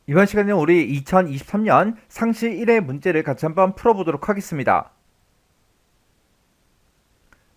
이번 시간에는 우리 2023년 상시 1회 문제를 같이 한번 풀어보도록 하겠습니다.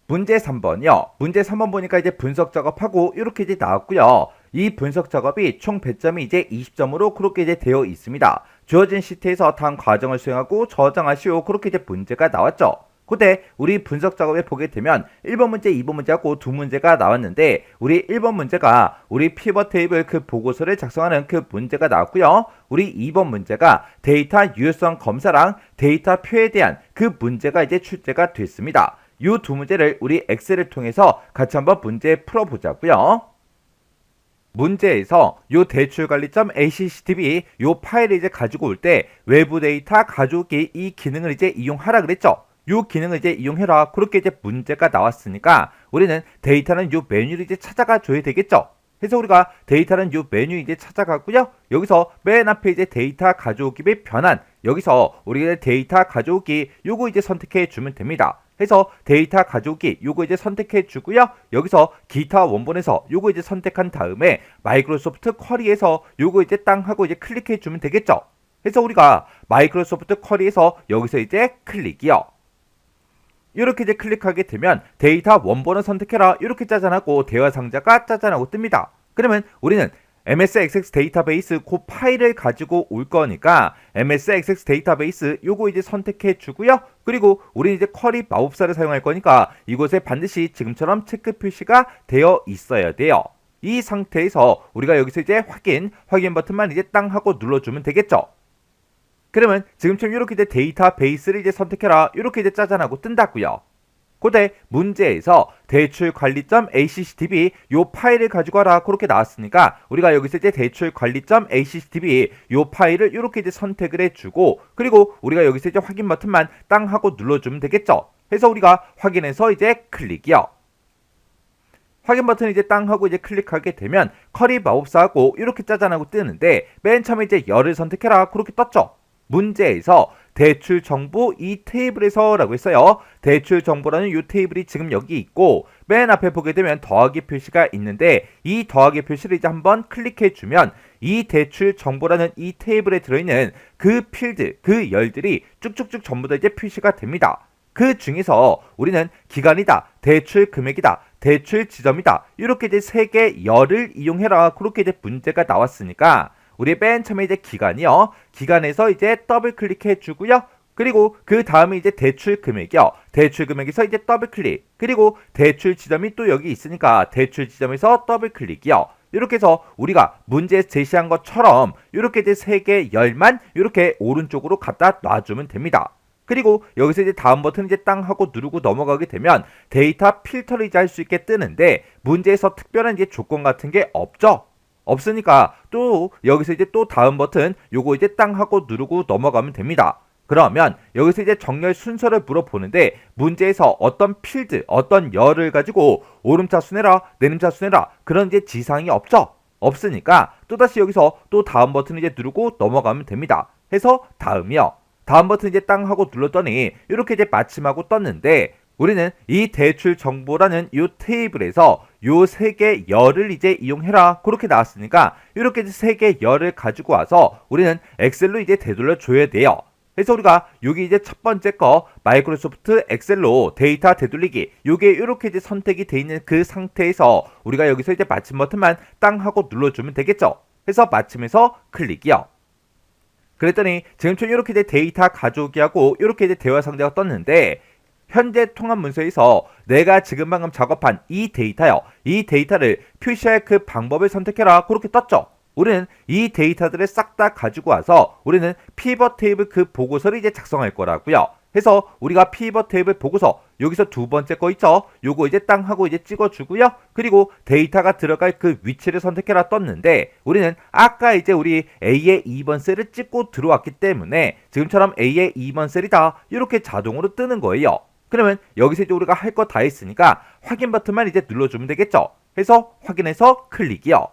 문제 3번이요. 문제 3번 보니까 이제 분석 작업하고 이렇게 이제 나왔고요. 이 분석 작업이 총 배점이 이제 20점으로 그렇게 이제 되어 있습니다. 주어진 시트에서 다음 과정을 수행하고 저장하시오. 그렇게 이제 문제가 나왔죠. 그때 우리 분석 작업에 보게 되면 1번 문제, 2번 문제하고 두 문제가 나왔는데 우리 1번 문제가 우리 피벗 테이블 그 보고서를 작성하는 그 문제가 나왔고요. 우리 2번 문제가 데이터 유효성 검사랑 데이터 표에 대한 그 문제가 이제 출제가 됐습니다. 이 두 문제를 우리 엑셀을 통해서 같이 한번 문제 풀어보자고요. 문제에서 요 대출관리점 ACCTV 요 파일을 이제 가지고 올 때 외부 데이터 가져오기 이 기능을 이제 이용하라 그랬죠. 요 기능을 이제 이용해라. 그렇게 이제 문제가 나왔으니까 우리는 데이터는 요 메뉴를 이제 찾아가 줘야 되겠죠. 그래서 우리가 데이터는 요 메뉴 이제 찾아가고요. 여기서 맨 앞에 이제 데이터 가져오기 및 변환. 여기서 우리가 데이터 가져오기 요거 이제 선택해 주면 됩니다. 해서 데이터 가져오기 요거 이제 선택해 주고요. 여기서 기타 원본에서 요거 이제 선택한 다음에 마이크로소프트 쿼리에서 요거 이제 땅 하고 이제 클릭해 주면 되겠죠. 그래서 우리가 마이크로소프트 쿼리에서 여기서 이제 클릭이요. 이렇게 이제 클릭하게 되면 데이터 원본을 선택해라 이렇게 짜잔하고 대화 상자가 짜잔하고 뜹니다. 그러면 우리는 MSXX 데이터베이스 그 파일을 가지고 올 거니까 MSXX 데이터베이스 요거 이제 선택해 주고요. 그리고 우리는 이제 쿼리 마법사를 사용할 거니까 이곳에 반드시 지금처럼 체크 표시가 되어 있어야 돼요. 이 상태에서 우리가 여기서 이제 확인 버튼만 이제 땅 하고 눌러주면 되겠죠. 그러면 지금처럼 이렇게 이제 데이터베이스를 이제 선택해라 이렇게 이제 짜잔하고 뜬다고요. 그때 문제에서 대출관리점 ACCTV 요 파일을 가지고 와라 그렇게 나왔으니까 우리가 여기서 이제 대출관리점 ACCTV 요 파일을 이렇게 이제 선택을 해주고 그리고 우리가 여기서 이제 확인 버튼만 땅 하고 눌러주면 되겠죠. 그래서 우리가 확인해서 이제 클릭이요. 확인 버튼 이제 땅 하고 이제 클릭하게 되면 쿼리 마법사하고 이렇게 짜잔하고 뜨는데 맨 처음에 이제 열을 선택해라 그렇게 떴죠. 문제에서 대출 정보 이 테이블에서 라고 했어요. 대출 정보라는 이 테이블이 지금 여기 있고 맨 앞에 보게 되면 더하기 표시가 있는데 이 더하기 표시를 이제 한번 클릭해 주면 이 대출 정보라는 이 테이블에 들어있는 그 필드, 그 열들이 쭉쭉쭉 전부 다 이제 표시가 됩니다. 그 중에서 우리는 기간이다, 대출 금액이다, 대출 지점이다 이렇게 이제 세 개 열을 이용해라 그렇게 이제 문제가 나왔으니까 우리 맨 처음에 이제 기간이요. 기간에서 이제 더블 클릭해 주고요. 그리고 그 다음에 이제 대출 금액이요. 대출 금액에서 이제 더블 클릭. 그리고 대출 지점이 또 여기 있으니까 대출 지점에서 더블 클릭이요. 이렇게 해서 우리가 문제 제시한 것처럼 이렇게 이제 세 개 열만 이렇게 오른쪽으로 갖다 놔주면 됩니다. 그리고 여기서 이제 다음 버튼 이제 땅 하고 누르고 넘어가게 되면 데이터 필터를 이제 할 수 있게 뜨는데 문제에서 특별한 이제 조건 같은 게 없죠. 없으니까 또 여기서 이제 또 다음 버튼 요거 이제 땅 하고 누르고 넘어가면 됩니다. 그러면 여기서 이제 정렬 순서를 물어보는데 문제에서 어떤 필드, 어떤 열을 가지고 오름차순 해라, 내림차순 해라 그런 이제 지상이 없죠. 없으니까 또다시 여기서 또 다음 버튼 이제 누르고 넘어가면 됩니다. 해서 다음이요. 다음 버튼 이제 땅 하고 눌렀더니 이렇게 이제 마침하고 떴는데 우리는 이 대출 정보라는 이 테이블에서 요 세 개 열을 이제 이용해라 그렇게 나왔으니까 이렇게 세 개 열을 가지고 와서 우리는 엑셀로 이제 되돌려 줘야 돼요. 그래서 우리가 여기 이제 첫 번째 거 마이크로소프트 엑셀로 데이터 되돌리기 요게 이렇게 이제 선택이 돼 있는 그 상태에서 우리가 여기서 이제 마침 버튼만 땅 하고 눌러주면 되겠죠. 그래서 마침에서 클릭이요. 그랬더니 지금처럼 이렇게 이제 데이터 가져오기하고 이렇게 이제 대화 상자가 떴는데 현재 통합 문서에서 내가 지금 방금 작업한 이 데이터요. 이 데이터를 표시할 그 방법을 선택해라. 그렇게 떴죠. 우리는 이 데이터들을 싹 다 가지고 와서 우리는 피벗 테이블 그 보고서를 이제 작성할 거라고요. 해서 우리가 피벗 테이블 보고서 여기서 두 번째 거 있죠. 요거 이제 땅 하고 이제 찍어주고요. 그리고 데이터가 들어갈 그 위치를 선택해라 떴는데 우리는 아까 이제 우리 A의 2번 셀을 찍고 들어왔기 때문에 지금처럼 A의 2번 셀이다. 이렇게 자동으로 뜨는 거예요. 그러면 여기서 이제 우리가 할 거 다 했으니까 확인 버튼만 이제 눌러주면 되겠죠. 해서 확인해서 클릭이요.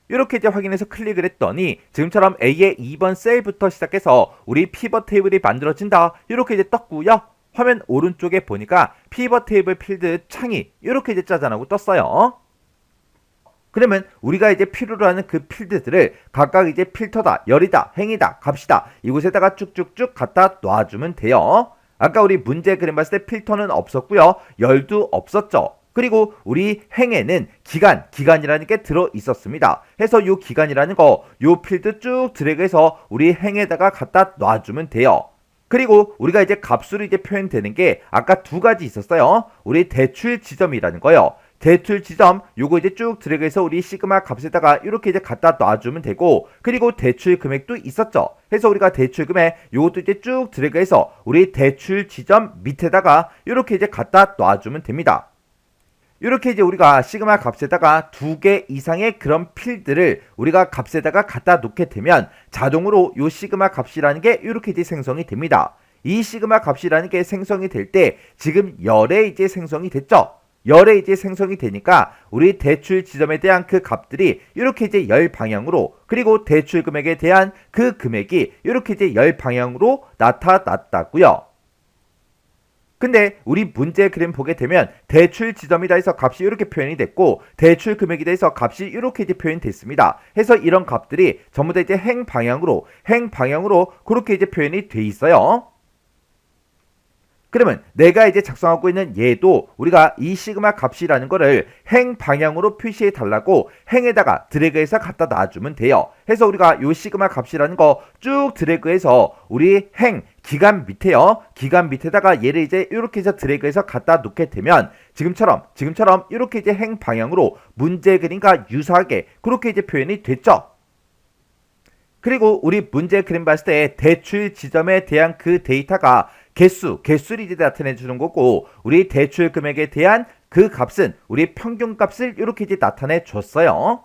이렇게 이제 확인해서 클릭을 했더니 지금처럼 A의 2번 셀부터 시작해서 우리 피벗 테이블이 만들어진다. 이렇게 이제 떴고요. 화면 오른쪽에 보니까 피벗 테이블 필드 창이 이렇게 이제 짜잔하고 떴어요. 그러면 우리가 이제 필요로 하는 그 필드들을 각각 이제 필터다, 열이다, 행이다, 값이다 이곳에다가 쭉쭉쭉 갖다 놔주면 돼요. 아까 우리 문제 그림 봤을 때 필터는 없었고요. 열도 없었죠. 그리고 우리 행에는 기간이라는 게 들어 있었습니다. 해서 요 기간이라는 거, 요 필드 쭉 드래그해서 우리 행에다가 갖다 놔주면 돼요. 그리고 우리가 이제 값으로 이제 표현되는 게 아까 두 가지 있었어요. 우리 대출 지점이라는 거요. 대출 지점 요거 이제 쭉 드래그해서 우리 시그마 값에다가 이렇게 이제 갖다 놔주면 되고, 그리고 대출 금액도 있었죠. 해서 우리가 대출 금액 요것도 이제 쭉 드래그해서 우리 대출 지점 밑에다가 이렇게 이제 갖다 놔주면 됩니다. 이렇게 이제 우리가 시그마 값에다가 두 개 이상의 그런 필드를 우리가 값에다가 갖다 놓게 되면 자동으로 요 시그마 값이라는 게 이렇게 이제 생성이 됩니다. 이 시그마 값이라는 게 생성이 될 때 지금 열에 이제 생성이 됐죠. 열에 이제 생성이 되니까 우리 대출 지점에 대한 그 값들이 이렇게 이제 열 방향으로, 그리고 대출 금액에 대한 그 금액이 이렇게 이제 열 방향으로 나타났다고요. 근데 우리 문제 그림 보게 되면 대출 지점이다 해서 값이 이렇게 표현이 됐고, 대출 금액이다 해서 값이 이렇게 이제 표현이 됐습니다. 해서 이런 값들이 전부 다 이제 행 방향으로 그렇게 이제 표현이 돼 있어요. 그러면 내가 이제 작성하고 있는 얘도 우리가 이 시그마 값이라는 거를 행 방향으로 표시해 달라고 행에다가 드래그해서 갖다 놔주면 돼요. 해서 우리가 요 시그마 값이라는 거 쭉 드래그해서 우리 행 기간 밑에요. 기간 밑에다가 얘를 이제 이렇게 해서 드래그해서 갖다 놓게 되면 지금처럼 이렇게 이제 행 방향으로 문제 그림과 유사하게 그렇게 이제 표현이 됐죠. 그리고 우리 문제 그림 봤을 때 대출 지점에 대한 그 데이터가 개수를 이제 나타내 주는 거고, 우리 대출 금액에 대한 그 값은 우리 평균 값을 이렇게 이제 나타내 줬어요.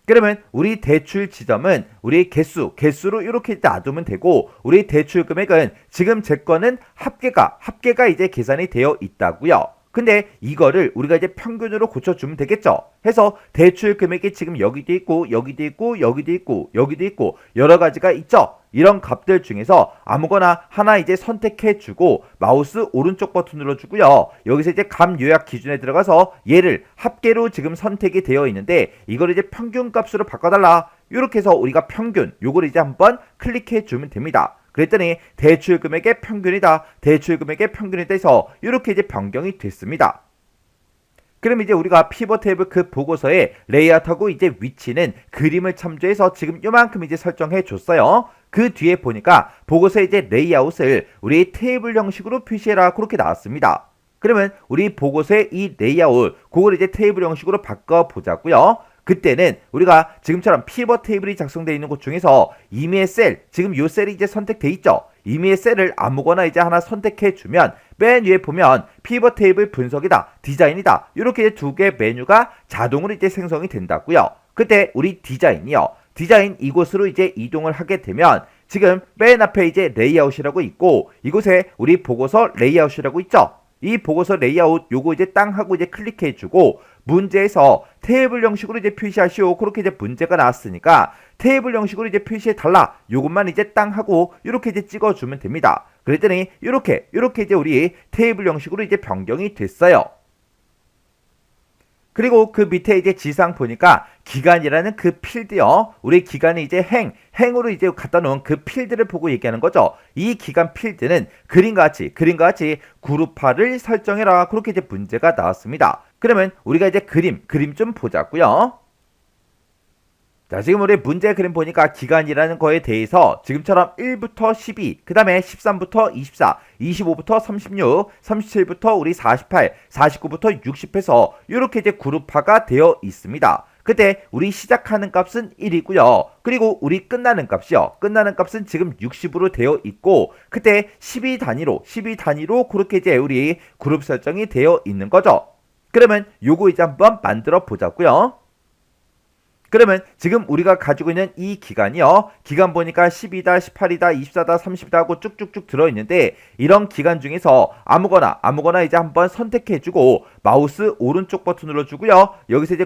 그러면 우리 대출 지점은 우리 개수로 이렇게 놔두면 되고, 우리 대출 금액은 지금 제 거는 합계가 이제 계산이 되어 있다고요. 근데 이거를 우리가 이제 평균으로 고쳐주면 되겠죠. 해서 대출 금액이 지금 여기도 있고 여기도 있고 여기도 있고 여기도 있고 여러 가지가 있죠. 이런 값들 중에서 아무거나 하나 이제 선택해주고 마우스 오른쪽 버튼 눌러주고요. 여기서 이제 값 요약 기준에 들어가서 얘를 합계로 지금 선택이 되어 있는데 이걸 이제 평균 값으로 바꿔달라. 이렇게 해서 우리가 평균 요걸 이제 한번 클릭해주면 됩니다. 그랬더니 대출 금액의 평균이다 해서 이렇게 이제 변경이 됐습니다. 그럼 이제 우리가 피벗 테이블 그 보고서의 레이아웃하고 이제 위치는 그림을 참조해서 지금 요만큼 이제 설정해 줬어요. 그 뒤에 보니까 보고서의 이제 레이아웃을 우리 테이블 형식으로 표시해라 그렇게 나왔습니다. 그러면 우리 보고서의 이 레이아웃 그걸 이제 테이블 형식으로 바꿔 보자고요. 그때는 우리가 지금처럼 피벗 테이블이 작성되어 있는 곳 중에서 임의의 셀, 지금 요 셀이 이제 선택돼 있죠. 임의의 셀을 아무거나 이제 하나 선택해 주면 맨 위에 보면 피벗 테이블 분석이다, 디자인이다 이렇게 두 개 메뉴가 자동으로 이제 생성이 된다고요. 그때 우리 디자인 이곳으로 이제 이동을 하게 되면 지금 맨 앞에 이제 레이아웃이라고 있고 이곳에 우리 보고서 레이아웃이라고 있죠. 이 보고서 레이아웃 요거 이제 땅 하고 이제 클릭해 주고 문제에서 테이블 형식으로 이제 표시하시오. 그렇게 이제 문제가 나왔으니까 테이블 형식으로 이제 표시해 달라. 요것만 이제 땅 하고 이렇게 이제 찍어 주면 됩니다. 그랬더니 이렇게 이제 우리 테이블 형식으로 이제 변경이 됐어요. 그리고 그 밑에 이제 지상 보니까 기간이라는 그 필드요. 우리 기간이 이제 행으로 이제 갖다 놓은 그 필드를 보고 얘기하는 거죠. 이 기간 필드는 그림과 같이 그룹화를 설정해라. 그렇게 이제 문제가 나왔습니다. 그러면 우리가 이제 그림 좀 보자고요. 자, 지금 우리 문제 그림 보니까 기간이라는 거에 대해서 지금처럼 1부터 12, 그 다음에 13부터 24, 25부터 36, 37부터 우리 48, 49부터 60 해서 이렇게 이제 그룹화가 되어 있습니다. 그때 우리 시작하는 값은 1이고요. 그리고 우리 끝나는 값이요. 끝나는 값은 지금 60으로 되어 있고 그때 12 단위로 그렇게 이제 우리 그룹 설정이 되어 있는 거죠. 그러면 요거 이제 한번 만들어 보자고요. 그러면 지금 우리가 가지고 있는 이 기간이요. 기간 보니까 10이다, 18이다, 24다, 30이다 하고 쭉쭉쭉 들어있는데 이런 기간 중에서 아무거나 이제 한번 선택해주고 마우스 오른쪽 버튼 눌러주고요. 여기서 이제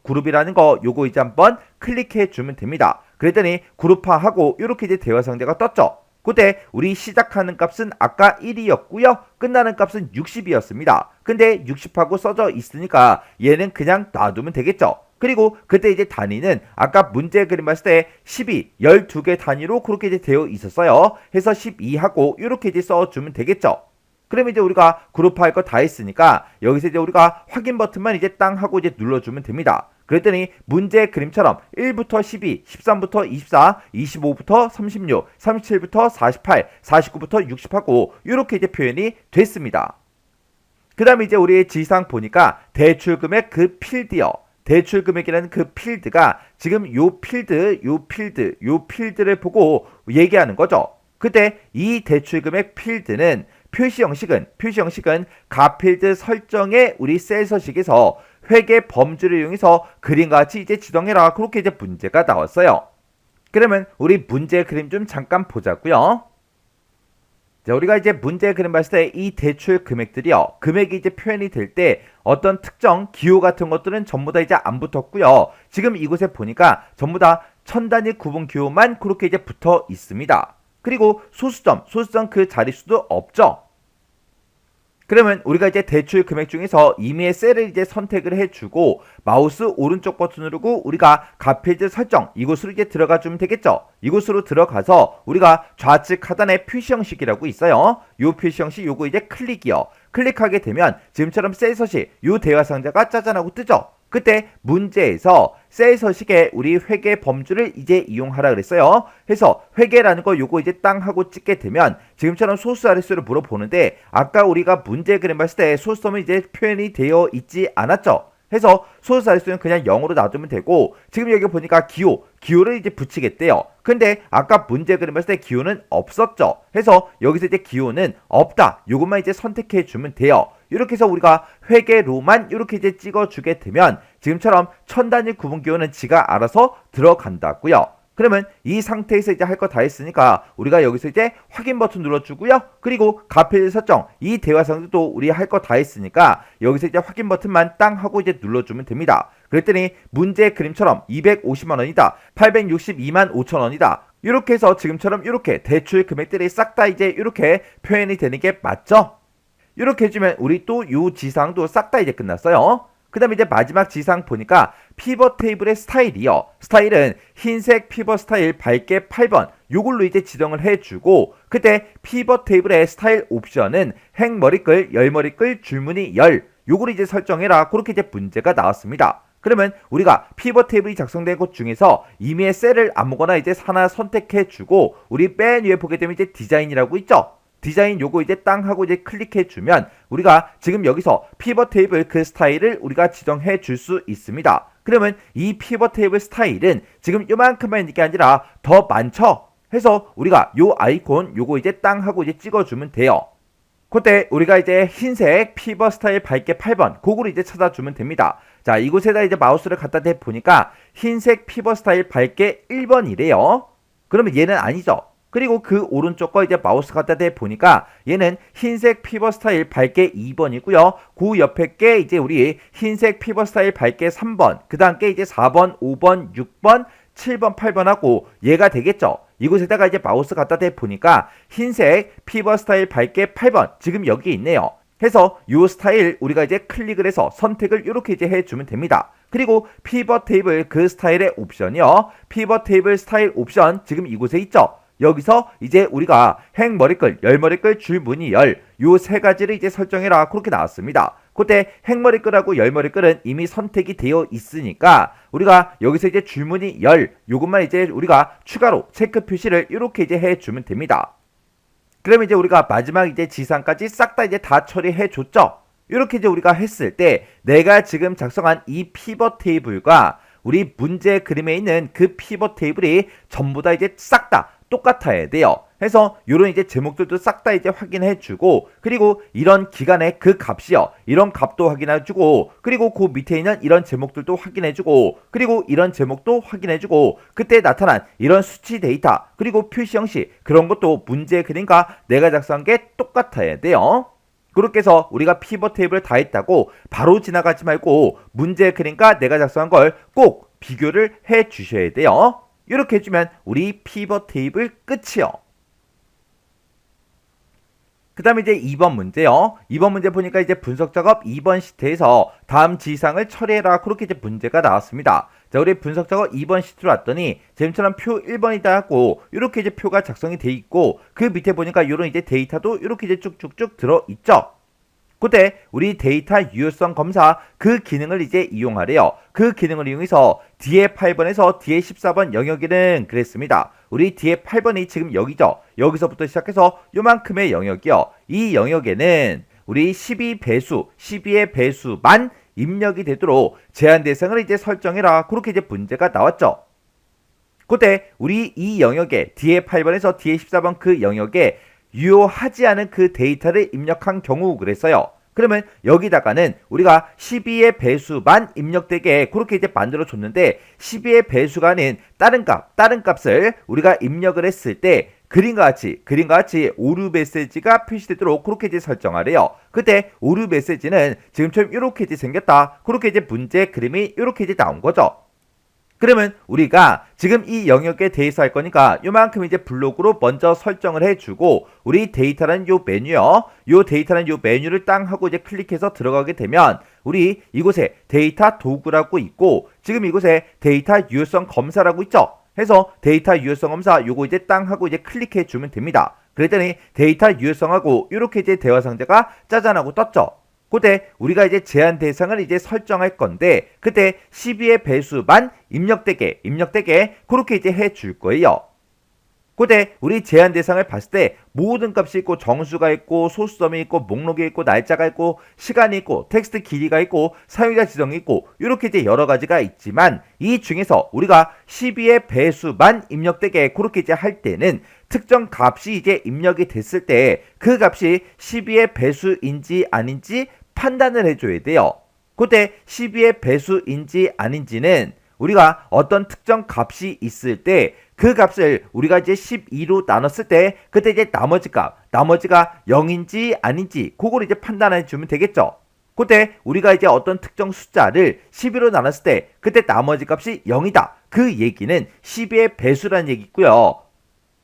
그룹이라는 거 요거 이제 한번 클릭해주면 됩니다. 그랬더니 그룹화하고 이렇게 이제 대화 상자가 떴죠. 그때 우리 시작하는 값은 아까 1이었고요. 끝나는 값은 60이었습니다. 근데 60하고 써져 있으니까 얘는 그냥 놔두면 되겠죠. 그리고 그때 이제 단위는 아까 문제 그림 봤을 때 12, 12개 단위로 그렇게 이제 되어 있었어요. 해서 12하고 이렇게 이제 써주면 되겠죠. 그러면 이제 우리가 그룹할 거 다 했으니까 여기서 이제 우리가 확인 버튼만 이제 땅 하고 이제 눌러주면 됩니다. 그랬더니 문제 그림처럼 1부터 12, 13부터 24, 25부터 36, 37부터 48, 49부터 60하고 이렇게 이제 표현이 됐습니다. 그 다음에 이제 우리 지상 보니까 대출금액 그 필드요. 대출금액이라는 그 필드가 지금 요 필드를 보고 얘기하는 거죠. 그때 이 대출금액 필드는 표시 형식은 가필드 설정의 우리 셀 서식에서 회계 범주를 이용해서 그림과 같이 이제 지정해라. 그렇게 이제 문제가 나왔어요. 그러면 우리 문제 그림 좀 잠깐 보자고요. 자, 우리가 이제 문제 그림 봤을 때 이 대출 금액들이요. 금액이 이제 표현이 될 때 어떤 특정 기호 같은 것들은 전부 다 이제 안 붙었고요. 지금 이곳에 보니까 전부 다 천단위 구분 기호만 그렇게 이제 붙어 있습니다. 그리고 소수점 그 자릿수도 없죠. 그러면 우리가 이제 대출 금액 중에서 임의의 셀을 이제 선택을 해주고 마우스 오른쪽 버튼 누르고 우리가 가필드 설정 이곳으로 이제 들어가 주면 되겠죠. 이곳으로 들어가서 우리가 좌측 하단에 표시 형식이라고 있어요. 요 표시 형식 요거 이제 클릭이요. 클릭하게 되면 지금처럼 셀 서식 요 대화 상자가 짜잔하고 뜨죠. 그때 문제에서 셀 서식에 우리 회계 범주를 이제 이용하라 그랬어요. 해서 회계라는 거 요거 이제 땅 하고 찍게 되면 지금처럼 소수 자릿수를 물어보는데 아까 우리가 문제 그림 봤을 때 소수점은 이제 표현이 되어 있지 않았죠. 해서 소수 자릿수는 그냥 0으로 놔두면 되고 지금 여기 보니까 기호를 이제 붙이겠대요. 근데 아까 문제 그림 봤을 때 기호는 없었죠. 해서 여기서 이제 기호는 없다. 요것만 이제 선택해 주면 돼요. 이렇게 해서 우리가 회계로만 이렇게 이제 찍어주게 되면 지금처럼 천단위 구분 기호는 지가 알아서 들어간다고요. 그러면 이 상태에서 이제 할 거 다 했으니까 우리가 여기서 이제 확인 버튼 눌러주고요. 그리고 가필드 설정 이 대화 상태도 우리 할 거 다 했으니까 여기서 이제 확인 버튼만 땅 하고 이제 눌러주면 됩니다. 그랬더니 문제 그림처럼 250만 원이다. 862만 5천 원이다. 이렇게 해서 지금처럼 이렇게 대출 금액들이 싹 다 이제 이렇게 표현이 되는 게 맞죠? 이렇게 해주면 우리 또 요 지상도 싹 다 이제 끝났어요. 그 다음에 이제 마지막 지상 보니까 피벗 테이블의 스타일이요. 스타일은 흰색 피벗 스타일 밝게 8번 요걸로 이제 지정을 해주고 그때 피벗 테이블의 스타일 옵션은 행머리끌, 열머리끌, 줄무늬 열 요걸 이제 설정해라. 그렇게 이제 문제가 나왔습니다. 그러면 우리가 피벗 테이블이 작성된 곳 중에서 임의의 셀을 아무거나 이제 하나 선택해주고 우리 맨 위에 보게 되면 이제 디자인이라고 있죠. 디자인 요거 이제 땅 하고 이제 클릭해 주면 우리가 지금 여기서 피벗 테이블 그 스타일을 우리가 지정해 줄 수 있습니다. 그러면 이 피벗 테이블 스타일은 지금 요만큼만 있는 게 아니라 더 많죠? 해서 우리가 요 아이콘 요거 이제 땅 하고 이제 찍어주면 돼요. 그때 우리가 이제 흰색 피벗 스타일 밝게 8번 그거를 이제 찾아주면 됩니다. 자, 이곳에다 이제 마우스를 갖다 대 보니까 흰색 피벗 스타일 밝게 1번이래요. 그러면 얘는 아니죠. 그리고 그 오른쪽 거 이제 마우스 갖다 대 보니까 얘는 흰색 피벗 스타일 밝게 2번이고요. 그 옆에 게 이제 우리 흰색 피벗 스타일 밝게 3번, 그 다음 게 이제 4번, 5번, 6번, 7번, 8번하고 얘가 되겠죠. 이곳에다가 이제 마우스 갖다 대 보니까 흰색 피벗 스타일 밝게 8번 지금 여기 있네요. 해서 요 스타일 우리가 이제 클릭을 해서 선택을 이렇게 이제 해주면 됩니다. 그리고 피벗 테이블 그 스타일의 옵션이요. 피벗 테이블 스타일 옵션 지금 이곳에 있죠. 여기서 이제 우리가 행머리끌, 열머리끌, 줄무늬 열 요 세 가지를 이제 설정해라. 그렇게 나왔습니다. 그때 행머리끌하고 열머리끌은 이미 선택이 되어 있으니까 우리가 여기서 이제 줄무늬 열 요것만 이제 우리가 추가로 체크 표시를 이렇게 이제 해주면 됩니다. 그러면 이제 우리가 마지막 이제 지상까지 싹 다 이제 다 처리해 줬죠. 이렇게 이제 우리가 했을 때 내가 지금 작성한 이 피벗 테이블과 우리 문제 그림에 있는 그 피벗 테이블이 전부 다 이제 싹 다 똑같아야 돼요. 해서 이런 이제 제목들도 싹 다 이제 확인해 주고 그리고 이런 기간의 그 값이요. 이런 값도 확인해 주고 그리고 그 밑에 있는 이런 제목들도 확인해 주고 그리고 이런 제목도 확인해 주고 그때 나타난 이런 수치 데이터 그리고 표시 형식 그런 것도 문제 그림과 내가 작성한 게 똑같아야 돼요. 그렇게 해서 우리가 피벗 테이블 다 했다고 바로 지나가지 말고 문제 그림과 내가 작성한 걸 꼭 비교를 해 주셔야 돼요. 이렇게 해주면 우리 피벗 테이블 끝이요. 그 다음에 이제 2번 문제요. 2번 문제 보니까 이제 분석 작업 2번 시트에서 다음 지시사항을 처리해라. 그렇게 이제 문제가 나왔습니다. 자, 우리 분석 작업 2번 시트로 왔더니 지금처럼 표 1번이다 하고 이렇게 이제 표가 작성이 돼 있고 그 밑에 보니까 이런 이제 데이터도 이렇게 이제 쭉쭉쭉 들어 있죠. 그때 우리 데이터 유효성 검사 그 기능을 이제 이용하래요. 그 기능을 이용해서 뒤에 8번에서 뒤에 14번 영역에는 그랬습니다. 우리 뒤에 8번이 지금 여기죠. 여기서부터 시작해서 요만큼의 영역이요. 이 영역에는 우리 12배수, 12의 배수만 입력이 되도록 제한 대상을 이제 설정해라. 그렇게 이제 문제가 나왔죠. 그때 우리 이 영역에 뒤에 8번에서 뒤에 14번 그 영역에 유효하지 않은 그 데이터를 입력한 경우 그랬어요. 그러면 여기다가는 우리가 12의 배수만 입력되게 그렇게 이제 만들어줬는데 12의 배수가 아닌 다른 값을 우리가 입력을 했을 때 그림과 같이 오류 메시지가 표시되도록 그렇게 이제 설정하래요. 그때 오류 메시지는 지금처럼 이렇게 이제 생겼다. 그렇게 이제 문제 그림이 이렇게 이제 나온 거죠. 그러면 우리가 지금 이 영역에 대해서 할 거니까 요만큼 이제 블록으로 먼저 설정을 해주고 우리 데이터라는 요 메뉴요. 요 데이터라는 요 메뉴를 땅 하고 이제 클릭해서 들어가게 되면 우리 이곳에 데이터 도구라고 있고 지금 이곳에 데이터 유효성 검사라고 있죠. 해서 데이터 유효성 검사 요거 이제 땅 하고 이제 클릭해 주면 됩니다. 그랬더니 데이터 유효성하고 이렇게 이제 대화 상자가 짜잔하고 떴죠. 그때 우리가 이제 제한 대상을 이제 설정할 건데 그때 12의 배수만 입력되게 그렇게 이제 해줄 거예요. 그때 우리 제한 대상을 봤을 때 모든 값이 있고 정수가 있고 소수점이 있고 목록이 있고 날짜가 있고 시간이 있고 텍스트 길이가 있고 사용자 지정이 있고 이렇게 이제 여러 가지가 있지만 이 중에서 우리가 12의 배수만 입력되게 그렇게 이제 할 때는 특정 값이 이제 입력이 됐을 때 그 값이 12의 배수인지 아닌지 판단을 해줘야 돼요. 그때 12의 배수인지 아닌지는 우리가 어떤 특정 값이 있을 때 그 값을 우리가 이제 12로 나눴을 때 그때 이제 나머지가 0인지 아닌지 그걸 이제 판단해 주면 되겠죠. 그때 우리가 이제 어떤 특정 숫자를 12로 나눴을 때 그때 나머지 값이 0이다. 그 얘기는 12의 배수라는 얘기고요.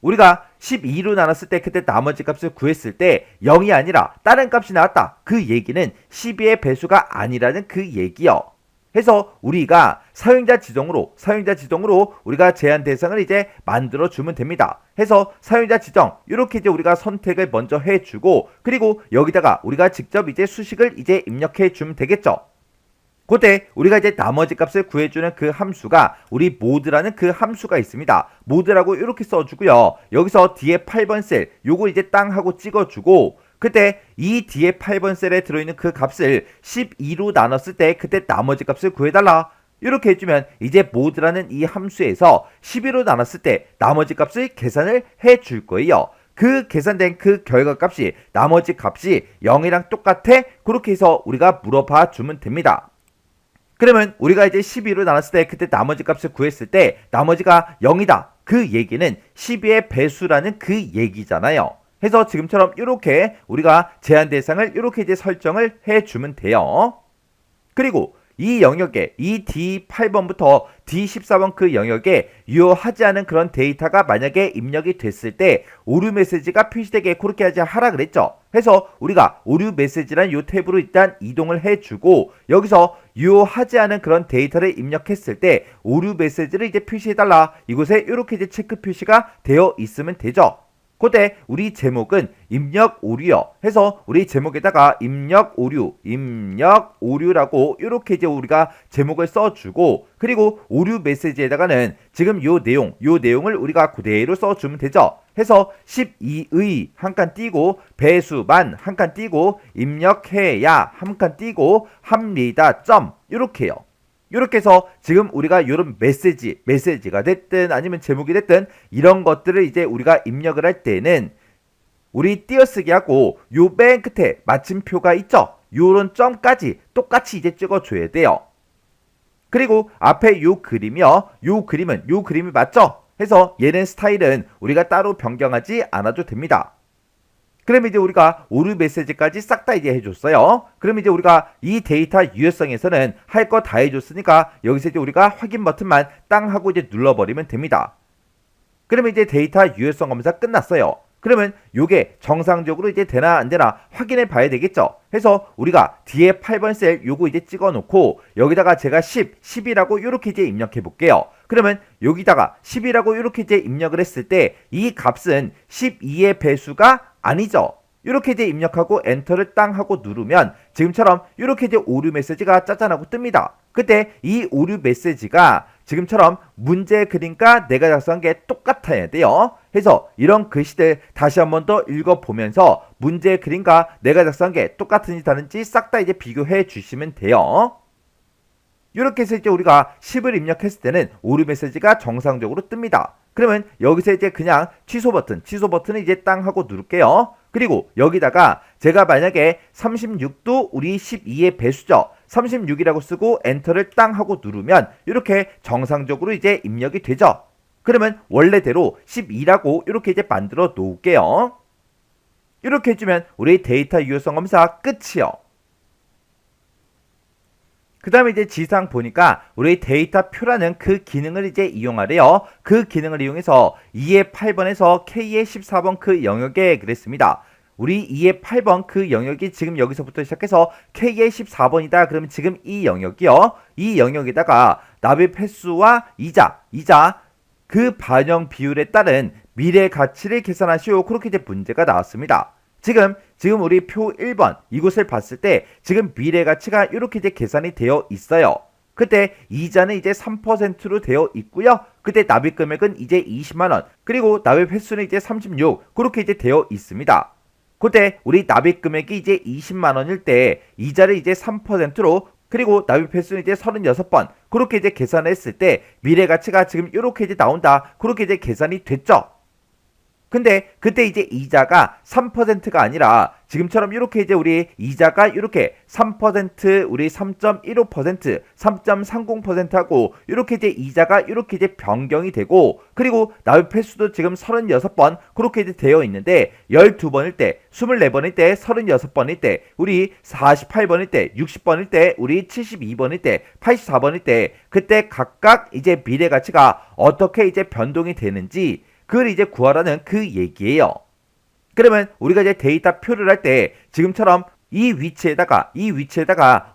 우리가 12로 나눴을 때 그때 나머지 값을 구했을 때 0이 아니라 다른 값이 나왔다. 그 얘기는 12의 배수가 아니라는 그 얘기요. 해서 우리가 사용자 지정으로 우리가 제한 대상을 이제 만들어 주면 됩니다. 해서 사용자 지정 이렇게 이제 우리가 선택을 먼저 해주고 그리고 여기다가 우리가 직접 이제 수식을 이제 입력해 주면 되겠죠. 그때 우리가 이제 나머지 값을 구해주는 그 함수가 우리 모드라는 그 함수가 있습니다. 모드라고 이렇게 써주고요. 여기서 뒤에 8번 셀 요거 이제 땅 하고 찍어주고 그때 이 뒤에 8번 셀에 들어있는 그 값을 12로 나눴을 때 그때 나머지 값을 구해달라. 이렇게 해주면 이제 모드라는 이 함수에서 12로 나눴을 때 나머지 값을 계산을 해줄 거예요. 그 계산된 그 결과값이 나머지 값이 0이랑 똑같아? 그렇게 해서 우리가 물어봐 주면 됩니다. 그러면 우리가 이제 12로 나눴을 때 그때 나머지 값을 구했을 때 나머지가 0이다. 그 얘기는 12의 배수라는 그 얘기잖아요. 해서 지금처럼 이렇게 우리가 제한 대상을 이렇게 이제 설정을 해주면 돼요. 그리고 이 영역에 이 D8번부터 D14번 그 영역에 유효하지 않은 그런 데이터가 만약에 입력이 됐을 때 오류 메시지가 표시되게 그렇게 하라 그랬죠. 해서 우리가 오류 메시지란 이 탭으로 일단 이동을 해주고 여기서 유효하지 않은 그런 데이터를 입력했을 때 오류 메시지를 이제 표시해달라. 이곳에 이렇게 이제 체크 표시가 되어 있으면 되죠. 그때 우리 제목은 입력 오류요. 해서 우리 제목에다가 입력 오류라고 이렇게 이제 우리가 제목을 써주고 그리고 오류 메시지에다가는 지금 요 내용을 우리가 그대로 써주면 되죠. 해서 12의 한 칸 띄고 배수만 한 칸 띄고 입력해야 한 칸 띄고 합니다. 이렇게요. 이렇게 해서 지금 우리가 이런 메시지가 됐든 아니면 제목이 됐든 이런 것들을 이제 우리가 입력을 할 때는 우리 띄어쓰기하고 요 맨 끝에 마침표가 있죠. 요런 점까지 똑같이 이제 찍어줘야 돼요. 그리고 앞에 요 그림이요. 요 그림이 맞죠? 해서 얘는 스타일은 우리가 따로 변경하지 않아도 됩니다. 그럼 이제 우리가 오류 메시지까지 싹 다 이제 해줬어요. 그럼 이제 우리가 이 데이터 유효성에서는 할 거 다 해줬으니까 여기서 이제 우리가 확인 버튼만 땅 하고 이제 눌러버리면 됩니다. 그러면 이제 데이터 유효성 검사 끝났어요. 그러면 요게 정상적으로 이제 되나 안 되나 확인해 봐야 되겠죠. 해서 우리가 뒤에 8번 셀 요거 이제 찍어 놓고 여기다가 제가 10이라고 요렇게 이제 입력해 볼게요. 그러면 여기다가 10이라고 요렇게 이제 입력을 했을 때 이 값은 12의 배수가 아니죠. 이렇게 이제 입력하고 엔터를 땅 하고 누르면 지금처럼 이렇게 이제 오류 메시지가 짜잔하고 뜹니다. 그때 이 오류 메시지가 지금처럼 문제 그림과 내가 작성한 게 똑같아야 돼요. 해서 이런 글씨들 다시 한 번 더 읽어보면서 문제 그림과 내가 작성한 게 똑같은지 다른지 싹 다 이제 비교해 주시면 돼요. 이렇게 해서 이제 우리가 10을 입력했을 때는 오류 메시지가 정상적으로 뜹니다. 그러면 여기서 이제 그냥 취소 버튼을 이제 땅 하고 누를게요. 그리고 여기다가 제가 만약에 36도 우리 12의 배수죠. 36이라고 쓰고 엔터를 땅 하고 누르면 이렇게 정상적으로 이제 입력이 되죠. 그러면 원래대로 12라고 이렇게 이제 만들어 놓을게요. 이렇게 해주면 우리 데이터 유효성 검사 끝이요. 그 다음에 이제 지상 보니까 우리 데이터 표라는 그 기능을 이제 이용하래요. 그 기능을 이용해서 2의 8번에서 K의 14번 그 영역에 그랬습니다. 우리 2의 8번 그 영역이 지금 여기서부터 시작해서 K의 14번이다. 그러면 지금 이 영역이요. 이 영역에다가 납입 횟수와 이자 그 반영 비율에 따른 미래 가치를 계산하시오. 그렇게 이제 문제가 나왔습니다. 지금 우리 표 1번 이곳을 봤을 때 지금 미래 가치가 이렇게 이제 계산이 되어 있어요. 그때 이자는 이제 3%로 되어 있고요. 그때 납입 금액은 이제 20만 원, 그리고 납입 횟수는 이제 36, 그렇게 이제 되어 있습니다. 그때 우리 납입 금액이 이제 20만 원일 때 이자를 이제 3%로, 그리고 납입 횟수는 이제 36번, 그렇게 이제 계산했을 때 미래 가치가 지금 이렇게 이제 나온다. 그렇게 이제 계산이 됐죠. 근데 그때 이제 이자가 3%가 아니라 지금처럼 이렇게 이제 우리 이자가 이렇게 3% 우리 3.15% 3.30% 하고 이렇게 이제 이자가 이렇게 이제 변경이 되고, 그리고 납입 횟수도 지금 36번 그렇게 이제 되어 있는데 12번일 때, 24번일 때, 36번일 때, 우리 48번일 때, 60번일 때, 우리 72번일 때, 84번일 때 그때 각각 이제 미래 가치가 어떻게 이제 변동이 되는지 그걸 이제 구하라는 그 얘기예요. 그러면 우리가 이제 데이터 표를 할 때 지금처럼 이 위치에다가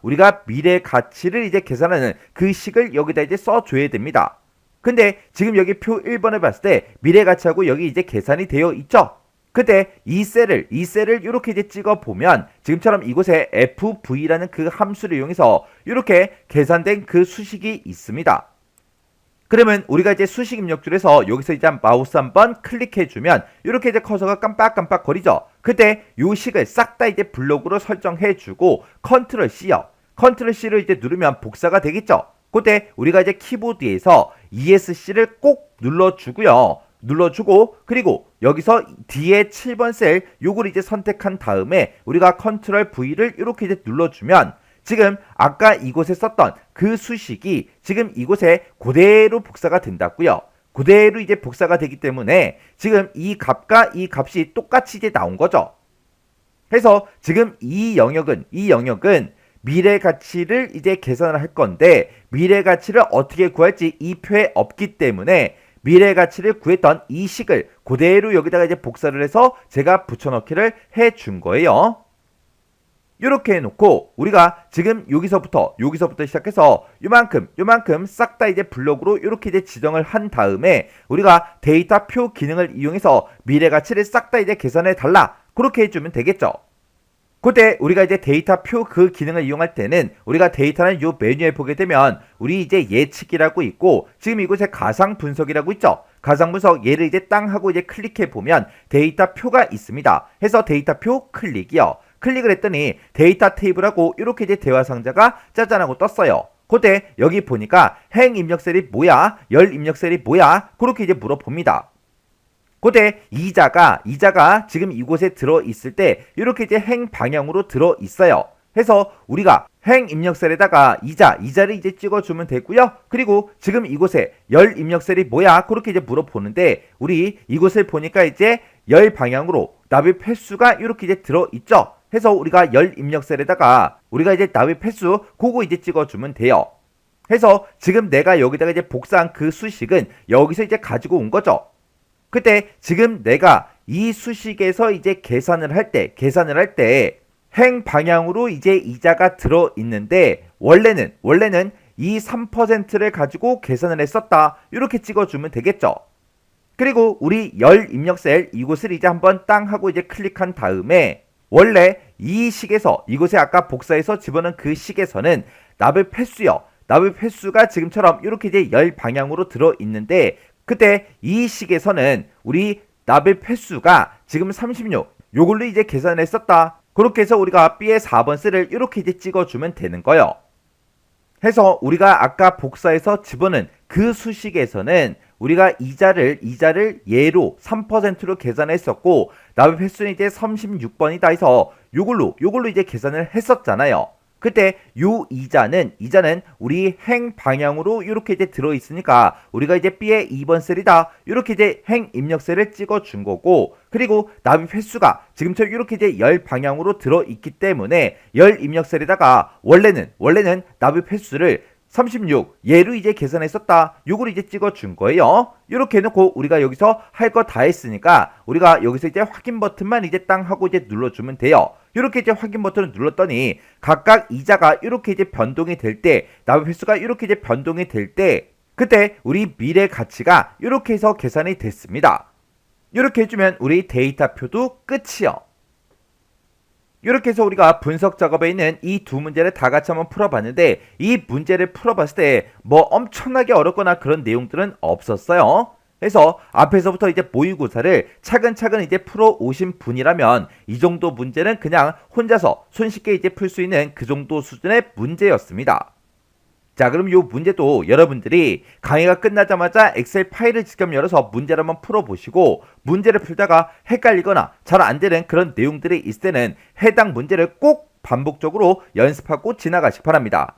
우리가 미래 가치를 이제 계산하는 그 식을 여기다 이제 써줘야 됩니다. 근데 지금 여기 표 1번을 봤을 때 미래 가치하고 여기 이제 계산이 되어 있죠. 그때 이 셀을 이렇게 이제 찍어 보면 지금처럼 이곳에 FV라는 그 함수를 이용해서 이렇게 계산된 그 수식이 있습니다. 그러면 우리가 이제 수식 입력줄에서 여기서 이제 마우스 한번 클릭해주면 이렇게 이제 커서가 깜빡깜빡 거리죠. 그때 요 식을 싹 다 이제 블록으로 설정해주고 컨트롤 C요. 컨트롤 C를 이제 누르면 복사가 되겠죠. 그때 우리가 이제 키보드에서 ESC를 꼭 눌러주고, 그리고 여기서 뒤에 7번 셀 요걸 이제 선택한 다음에 우리가 컨트롤 V를 이렇게 이제 눌러주면 지금 아까 이곳에 썼던 그 수식이 지금 이곳에 그대로 복사가 된다고요. 그대로 이제 복사가 되기 때문에 지금 이 값과 이 값이 똑같이 이제 나온 거죠. 그래서 지금 이 영역은 미래 가치를 이제 계산을 할 건데 미래 가치를 어떻게 구할지 이 표에 없기 때문에 미래 가치를 구했던 이 식을 그대로 여기다가 이제 복사를 해서 제가 붙여넣기를 해 준 거예요. 이렇게 해놓고 우리가 지금 여기서부터 시작해서 요만큼 싹 다 이제 블록으로 이렇게 이제 지정을 한 다음에 우리가 데이터 표 기능을 이용해서 미래 가치를 싹 다 이제 계산해 달라. 그렇게 해주면 되겠죠. 그때 우리가 이제 데이터 표 그 기능을 이용할 때는 우리가 데이터는 요 메뉴에 보게 되면 우리 이제 예측이라고 있고 지금 이곳에 가상 분석이라고 있죠. 가상 분석 얘를 이제 땅 하고 이제 클릭해 보면 데이터 표가 있습니다. 해서 데이터 표 클릭이요. 클릭을 했더니 데이터 테이블하고 이렇게 이제 대화 상자가 짜잔하고 떴어요. 그때 여기 보니까 행 입력셀이 뭐야? 열 입력셀이 뭐야? 그렇게 이제 물어봅니다. 그때 이자가 지금 이곳에 들어 있을 때 이렇게 이제 행 방향으로 들어 있어요. 해서 우리가 행 입력셀에다가 이자를 이제 찍어주면 되고요. 그리고 지금 이곳에 열 입력셀이 뭐야? 그렇게 이제 물어보는데 우리 이곳을 보니까 이제 열 방향으로 납입 횟수가 이렇게 이제 들어 있죠. 해서 우리가 열 입력셀에다가 우리가 이제 납입 횟수 그거 이제 찍어주면 돼요. 해서 지금 내가 여기다가 이제 복사한 그 수식은 여기서 이제 가지고 온 거죠. 그때 지금 내가 이 수식에서 이제 계산을 할 때 행 방향으로 이제 이자가 들어 있는데 원래는 이 3%를 가지고 계산을 했었다. 이렇게 찍어주면 되겠죠. 그리고 우리 열 입력셀 이곳을 이제 한번 땅 하고 이제 클릭한 다음에 원래 이 식에서 이곳에 아까 복사해서 집어넣은 그 식에서는 납입 횟수가 지금처럼 이렇게 이제 열 방향으로 들어 있는데 그때 이 식에서는 우리 납입 횟수가 지금 36 요걸로 이제 계산을 했었다. 그렇게 해서 우리가 B의 4번 셀을 이렇게 이제 찍어주면 되는 거예요. 해서 우리가 아까 복사해서 집어넣은 그 수식에서는 우리가 이자를 예로 3%로 계산했었고 납입 횟수는 이제 36번이다 해서 요걸로 이제 계산을 했었잖아요. 그때 요 이자는 우리 행 방향으로 이렇게 이제 들어 있으니까 우리가 이제 B의 2번 셀이다. 이렇게 이제 행 입력셀을 찍어 준 거고 그리고 납입 횟수가 지금처럼 이렇게 이제 열 방향으로 들어 있기 때문에 열 입력셀에다가 원래는 납입 횟수를 36 얘로 이제 계산했었다. 요걸 이제 찍어 준 거예요. 이렇게 해놓고 우리가 여기서 할 거 다 했으니까 우리가 여기서 이제 확인 버튼만 이제 땅 하고 이제 눌러주면 돼요. 이렇게 이제 확인 버튼을 눌렀더니 각각 이자가 이렇게 이제 변동이 될 때, 납입 횟수가 이렇게 이제 변동이 될 때, 그때 우리 미래 가치가 이렇게 해서 계산이 됐습니다. 이렇게 해주면 우리 데이터표도 끝이요. 이렇게 해서 우리가 분석 작업에 있는 이 두 문제를 다 같이 한번 풀어봤는데 이 문제를 풀어봤을 때 뭐 엄청나게 어렵거나 그런 내용들은 없었어요. 그래서 앞에서부터 이제 모의고사를 차근차근 이제 풀어 오신 분이라면 이 정도 문제는 그냥 혼자서 손쉽게 이제 풀 수 있는 그 정도 수준의 문제였습니다. 자, 그럼 이 문제도 여러분들이 강의가 끝나자마자 엑셀 파일을 직접 열어서 문제를 한번 풀어보시고 문제를 풀다가 헷갈리거나 잘 안 되는 그런 내용들이 있을 때는 해당 문제를 꼭 반복적으로 연습하고 지나가시기 바랍니다.